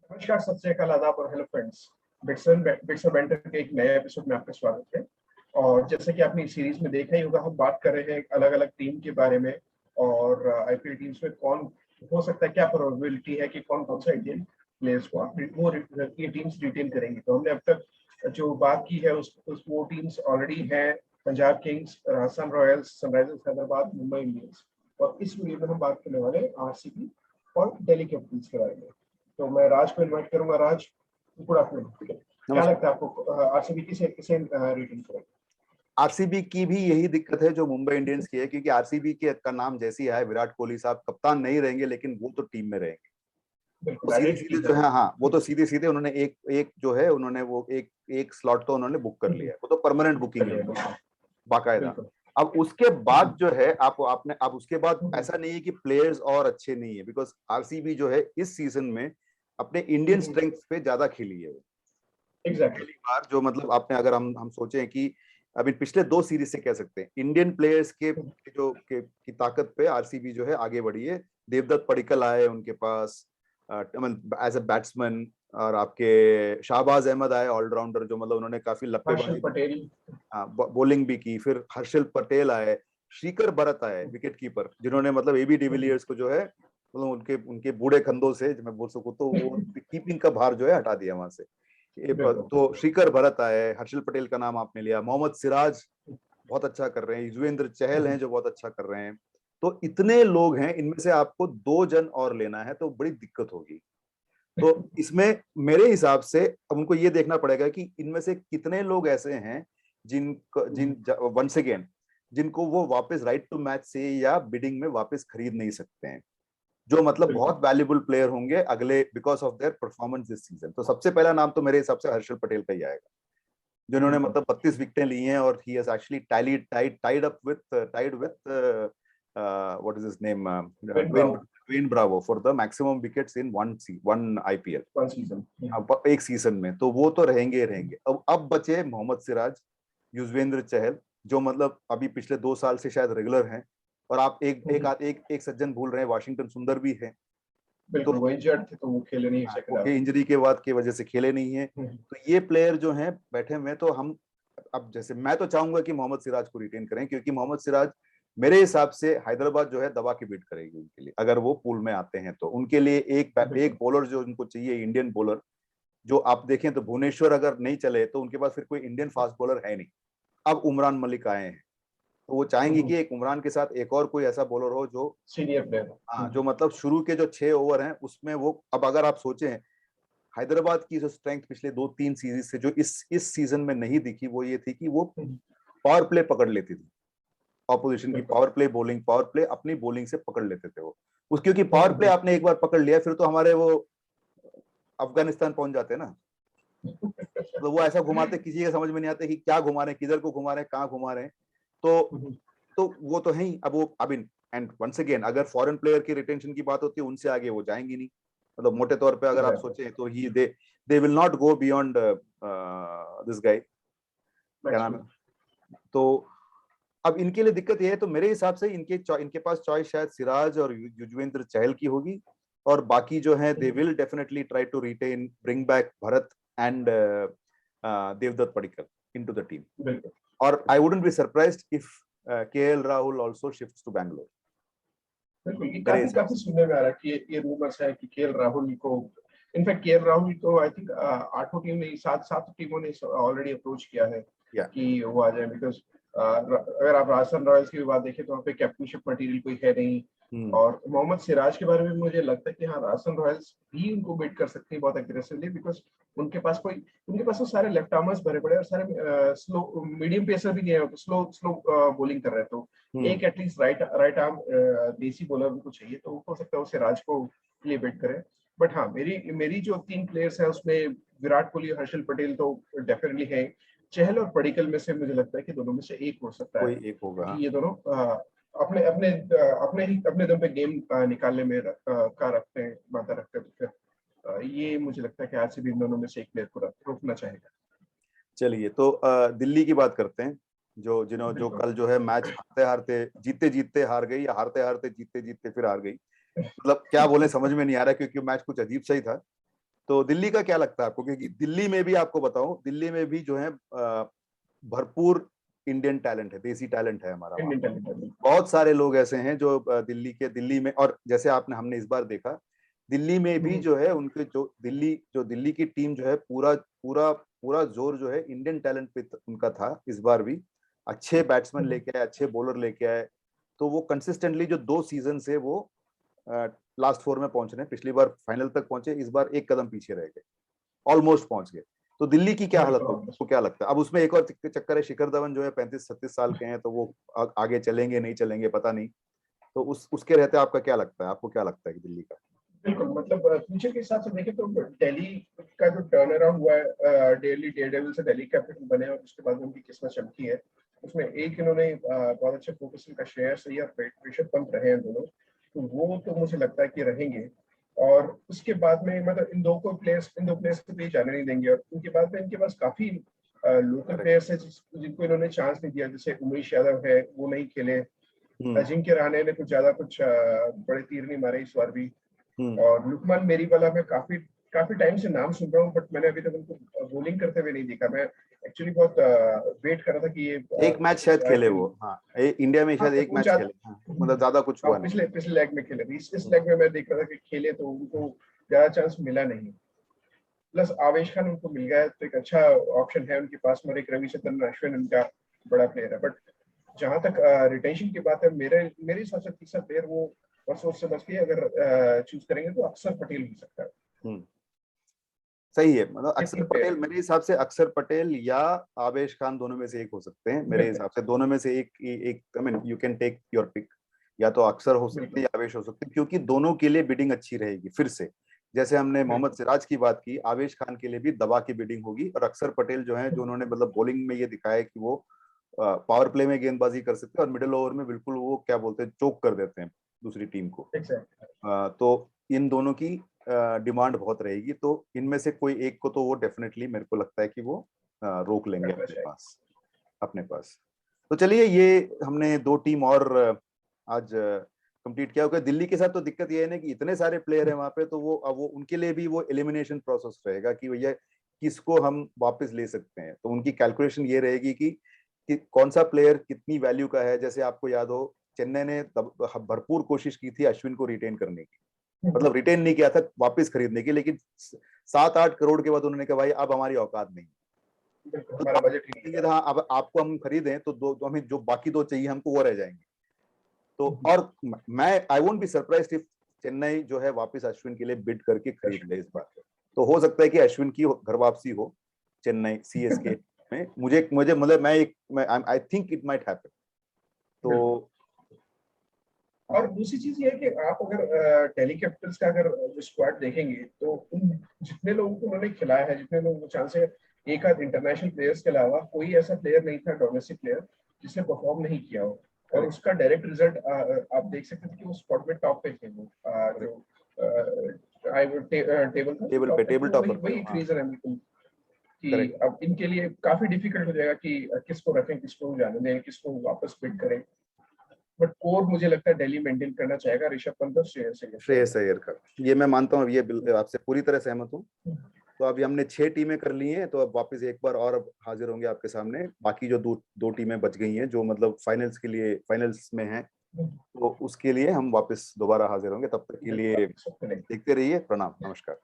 नमस्कार, सत श्री अकाल, आदाब और हेलो फ्रेंड्स। बिट्स और बेंटर के एक नए एपिसोड में आपका स्वागत है। और जैसे कि आपने इस सीरीज में देखा ही होगा, हम बात कर रहे हैं अलग अलग टीम के बारे में और आईपीएल टीम्स में कौन हो सकता है, क्या प्रोबेबिलिटी है कि कौन कौन सा इंडियन प्लेयर्स को वो ये टीम्स रिटेन करेंगी। तो हमने अब तक जो बात की है उस वो टीम्स ऑलरेडी हैं: Punjab Kings, Rajasthan Royals, Sunrisers Hyderabad, Mumbai Indians. और इस वीडियो में हम बात करने वाले आरसीबी और दिल्ली कैपिटल्स के बारे में। तो मैं राज को इनवाइट करूंगा। राज, गुड आफ्टरनून। क्या नमस्कार। लगता है आपको, आरसीबी किसे किसे रिटेन करेगी? आरसीबी की भी यही दिक्कत है जो मुंबई इंडियंस की है, क्योंकि आरसीबी के का नाम जैसे ही आया, विराट कोहली साहब कप्तान नहीं रहेंगे, लेकिन वो तो टीम में रहेंगे। बिल्कुल, वो सीधे आइडेंटिटी सीधे जो है। है, हाँ, वो तो सीधे सीधे उन्होंने एक एक जो है उन्होंने वो एक स्लॉट तो उन्होंने बुक कर लिया है। वो तो परमानेंट बुकिंग है बिल्कुल बाकायदा। बिल्कुल। अब उसके बाद जो है आपने अब उसके बाद ऐसा नहीं है कि प्लेयर्स और अच्छे नहीं है, बिकॉज आरसीबी जो है इस सीजन में अपने इंडियन स्ट्रेंथ पे ज्यादा खेली है। एग्जैक्टली। पहली बार जो मतलब आपने, अगर हम सोचें कि अभी पिछले दो सीरीज से कह सकते हैं इंडियन प्लेयर्स की ताकत पे आरसीबी जो है आगे बढ़ी है। देवदत्त पडिक्कल आए उनके पास एज अ बैट्समैन, और आपके शाहबाज अहमद आए ऑलराउंडर, जो मतलब उन्होंने काफी हर्षल लप्पेबाजी, पटेल। बॉलिंग भी की। फिर हर्षल पटेल आए, श्रीकर भरत आए विकेट कीपर, जिन्होंने मतलब एबी डिविलियर्स को जो है मतलब उनके उनके बूढ़े कंधों से, मैं बोल सकूं तो वो कीपिंग का भार जो है हटा दिया वहां से। बिल्कुल तो श्रीकर भरत आए, हर्षल पटेल का नाम आपने लिया, मोहम्मद सिराज बहुत अच्छा कर रहे हैं, युजवेंद्र चहल हैं जो बहुत अच्छा कर रहे हैं। तो इतने लोग हैं, इनमें से आपको दो जन और लेना है तो बड़ी दिक्कत होगी। तो इसमें मेरे हिसाब से अब उनको ये देखना पड़ेगा कि इनमें से कितने लोग ऐसे हैं जिन वंस अगेन जिनको वो वापस राइट टू मैच से या बिडिंग में वापस खरीद नहीं सकते हैं, जो मतलब बहुत वैल्यूबल प्लेयर होंगे अगले because of their performance this season. तो सबसे पहला नाम तो मेरे हिसाब से हर्षल पटेल का ही आएगा, जिन्होंने मतलब 32 विकेटें ली हैं, और he has actually tied with what is his name, Dwayne Bravo for the maximum wickets in one IPL एक सीजन में। तो वो तो रहेंगे ही रहेंगे। अब बचे मोहम्मद सिराज, युजवेंद्र चहल, जो मतलब अभी पिछले 2 साल से शायद रेगुलर हैं। और आप एक सज्जन भूल रहे हैं, वाशिंगटन सुंदर भी है। तो बिल्कुल, वो इंजर्ड थे तो वो खेले नहीं सेकंड हाफ। इंजरी के बाद की वजह से खेले नहीं है। तो ये प्लेयर जो हैं बैठे हुए हैं, तो हम अब जैसे मैं तो चाहूंगा कि मोहम्मद सिराज को रिटेन करें, क्योंकि मोहम्मद सिराज मेरे हिसाब से हैदराबाद जो है दबा के बीट करेगी उनके लिए, अगर वो पूल में आते हैं तो उनके लिए एक बॉलर जो उनको चाहिए, इंडियन बॉलर। जो आप देखें तो भुवनेश्वर अगर नहीं चले तो उनके पास फिर कोई इंडियन फास्ट बॉलर है नहीं। अब उमरान मलिक आए हैं, तो वो चाहेंगे कि एक उमरान के साथ एक और कोई ऐसा बॉलर हो जो सीनियर प्लेयर। हाँ, जो मतलब शुरू के जो 6 ओवर हैं उसमें वो, अब अगर आप सोचें हैदराबाद की जो स्ट्रेंथ पिछले 2-3 सीरीज से जो इस सीजन में नहीं दिखी, वो ये थी कि वो पावर प्ले पकड़ लेती थी, ऑपोजिशन की power play bowling, power play अपनी बॉलिंग से पकड़ लेते थे वो। उस क्योंकि पावर प्ले आपने एक बार पकड़ लिया, फिर तो हमारे वो अफगानिस्तान पहुंच जाते ना। तो वो ऐसा घुमाते, किसी का समझ में नहीं आता कि क्या घुमा रहे हैं, किधर को घुमा रहे हैं, कहाँ घुमा रहे हैं। तो वो तो है ही। अब वो अब एंड वंस अगेन अगर फॉरेन प्लेयर की रिटेंशन की बात होती है, उनसे आगे वो जाएंगी नहीं। मतलब मोटे तौर पे अगर आप सोचें तो ही they will not go beyond this guy, क्या नाम है। तो अब इनके लिए दिक्कत ये है, तो मेरे हिसाब से इनके पास चॉइस शायद सिराज और युजवेंद्र चहल की होगी। और बाकी जो है they will definitely try to retain, bring back Bharat and Devdutt Padikkal into the team. और I wouldn't be surprised if KL Rahul also shifts to Bangalore. बिल्कुल, ये काफी काफी सुनने में आ रहा है कि ये रूमर्स है कि केएल राहुल को, इनफैक्ट केएल राहुल को आई थिंक 8 टीम ने, 7 टीमों ने ऑलरेडी अप्रोच किया है कि वो आ जाए। बिकॉज अगर आप राजस्थान रॉयल्स की भी बात देखें तो वहाँ पे कैप्टनशिप मटेरियल कोई है नहीं। और मोहम्मद सिराज के बारे में मुझे लगता है कि हाँ, राजस्थान रॉयल्स भी उनको बेट कर सकती है बहुत एग्रेसिवली, बिकॉज उनके पास तो सारे लेफ्ट आर्मर्स भरे पड़े और सारे स्लो मीडियम पेसर भी नहीं है, तो स्लो बॉलिंग कर रहे हैं। तो एक एटलीस्ट राइट आर्म देसी बॉलर उनको चाहिए, तो हो सकता है वो सिराज को लिए बेट करे। बट हाँ, मेरी जो 3 प्लेयर्स है उसमें विराट कोहली और हर्षल पटेल तो डेफिनेटली है। चहल और पडिक्कल में से मुझे लगता है कि दोनों में से एक हो सकता है, कोई एक होगा कि ये दोनों अपने दम पे गेम निकालने में रखते हैं, माता रखते हैं। तो फिर ये मुझे लगता है कि आज से भी इन दोनों में से एक प्लेयर को रोकना चाहेगा। चलिए, तो दिल्ली की बात करते हैं, जो कल जो है मैच हारते हारते जीतते जीतते हार गई, या हारते हारते जीतते जीतते फिर हार गई। मतलब क्या बोले समझ में नहीं आ रहा, क्योंकि मैच कुछ अजीब सा ही था। तो दिल्ली का क्या लगता है आपको? क्योंकि दिल्ली में भी आपको बताऊं, दिल्ली में भी जो है भरपूर इंडियन टैलेंट है, देसी टैलेंट है हमारा वहाँ पे। बहुत सारे लोग ऐसे हैं जो दिल्ली में, और जैसे हमने इस बार देखा दिल्ली में भी जो है उनके जो दिल्ली की टीम जो है पूरा पूरा पूरा जोर जो है इंडियन टैलेंट पे उनका था इस बार भी। अच्छे बैट्समैन लेके आए, अच्छे बॉलर लेके आए, तो वो कंसिस्टेंटली जो 2 सीजन से वो लास्ट 4 में पहुंच रहे हैं। पिछली बार फाइनल तक पहुंचे, इस बार एक कदम पीछे रह गए, ऑलमोस्ट पहुंच गए। तो दिल्ली की क्या हालत होगी, आपको क्या लगता है? अब उसमें एक और चक्कर है, शिखर धवन जो है 35-36 साल के हैं, तो वो आगे चलेंगे नहीं चलेंगे पता नहीं। तो उसके रहते आपका क्या लगता है, आपको क्या लगता है कि दिल्ली का? बिल्कुल, मतलब फ्यूचर के हिसाब से देखें तो दिल्ली का जो टर्न अराउंड हुआ है, दिल्ली डेयरडेविल से दिल्ली कैपिटल बने और उसके बाद उनकी किस्मत चमकी है। उसमें एक इन्होंने बहुत अच्छे फोकसिंग का श्रेयस अय्यर और ऋषभ पंत रहे हैं दोनों, तो वो तो मुझे लगता है कि रहेंगे। और उसके बाद में मतलब इन दो प्लेयर्स को भी जाने नहीं देंगे। और उनके बाद में इनके पास काफी लोकल प्लेयर्स है जिनको इन्होंने चांस नहीं दिया, जैसे उमेश यादव है, वो नहीं खेले। अजिंक्य रहाणे ने कुछ बड़े तीर नहीं मारे इस बार भी। और लुकमान मेरीवाला मैं काफी टाइम से नाम सुन रहा हूँ, बट मैंने अभी तक उनको बॉलिंग करते हुए नहीं देखा। मैं एक्चुअली बहुत वेट कर रहा था कि ये एक मैच शायद खेले वो, हाँ इंडिया में शायद एक मैच खेले, हाँ, मतलब ज्यादा कुछ हुआ नहीं। पिछले लेग में खेले थे। इस लेग में मैं देख रहा था कि खेले तो उनको ज्यादा चांस मिला नहीं। प्लस आवेश खान उनको मिल गया तो एक अच्छा ऑप्शन है उनके पास में। एक रविचंद्रन अश्विन उनका बड़ा प्लेयर है। बट जहां तक रिटेंशन की बात है, मेरे हिसाब से तीसरा प्लेयर वो और सोच समझ के अगर चूज करेंगे तो अक्षर पटेल हो सकता है। सही है, मतलब अक्षर पटेल मेरे हिसाब से, अक्षर पटेल या आवेश खान दोनों में से एक हो सकते हैं मेरे हिसाब से। दोनों में से एक I mean you can take your pick, या तो अक्षर हो सकते हैं या आवेश हो सकते हैं, क्योंकि दोनों के लिए बिडिंग अच्छी रहेगी। फिर से जैसे हमने मोहम्मद सिराज की बात की, आवेश खान के लिए भी दबा की बिडिंग होगी। और अक्षर पटेल जो है, जो उन्होंने मतलब बॉलिंग में ये दिखाया है कि वो पावर प्ले में गेंदबाजी कर सकते हैं और मिडिल ओवर में बिल्कुल वो क्या बोलते हैं, चोक कर देते हैं दूसरी टीम को। तो इन दोनों की डिमांड बहुत रहेगी, तो इनमें से कोई एक को तो वो डेफिनेटली मेरे को लगता है कि वो रोक लेंगे अपने पास। तो चलिए, ये हमने 2 टीम और आज कंप्लीट किया। होगा दिल्ली के साथ तो दिक्कत ये है ना कि इतने सारे प्लेयर हैं वहां पे, तो वो उनके लिए भी वो एलिमिनेशन प्रोसेस रहेगा कि भैया किसको हम वापस ले सकते हैं। तो उनकी कैलकुलेशन ये रहेगी कि कौन सा प्लेयर कितनी वैल्यू का है। जैसे आपको याद हो, चेन्नई ने भरपूर कोशिश की थी अश्विन को रिटेन करने की, मतलब रिटेन नहीं किया था, वापस खरीदने की, लेकिन 7-8 करोड़ के बाद उन्होंने कहा भाई अब हमारी औकात नहीं, हमारा बजट ही नहीं था, अब आपको हम खरीदें तो हमें जो बाकी 2 चाहिए हमको वो रह जाएंगे। तो और मैं I won't be surprised if Chennai जो है वापस अश्विन के लिए बिड करके खरीद ले इस बार। तो हो सकता है कि अश्विन की घर वापसी हो चेन्नई सीएसके में। मुझे मतलब मैं I think it might happen. तो और दूसरी चीज ये है कि आप अगर दिल्ली कैपिटल्स का अगर जो स्क्वाड देखेंगे तो उन जितने लोगों को उन्होंने खिलाया है, जितने लोगों को चांस है, एक आध इंटरनेशनल प्लेयर्स के अलावा कोई ऐसा प्लेयर नहीं था डोमेस्टिक प्लेयर जिसने परफॉर्म नहीं किया हो। और उसका डायरेक्ट रिजल्ट आप देख सकते थे कि वो स्पॉट में टॉप पे थे। वो जो टेबल टॉप वही एक रीजन है बिल्कुल कि अब इनके लिए काफी डिफिकल्ट हो जाएगा कि किसको रखें, किसको जाने दें, किसको वापस पिक करें। बट कोर मुझे लगता है दिल्ली मेंटेन करना चाहेगा ऋषभ पंत और श्रेयस अय्यर का। ये मैं मानता हूँ, ये आपसे पूरी तरह सहमत हूँ। तो अभी हमने 6 टीमें कर ली हैं, तो अब वापस एक बार और हाजिर होंगे आपके सामने। बाकी जो 2 टीमें बच गई हैं जो मतलब फाइनल्स में हैं, तो उसके लिए हम वापस दोबारा हाजिर होंगे। तब तक के लिए देखते रहिए। प्रणाम, नमस्कार।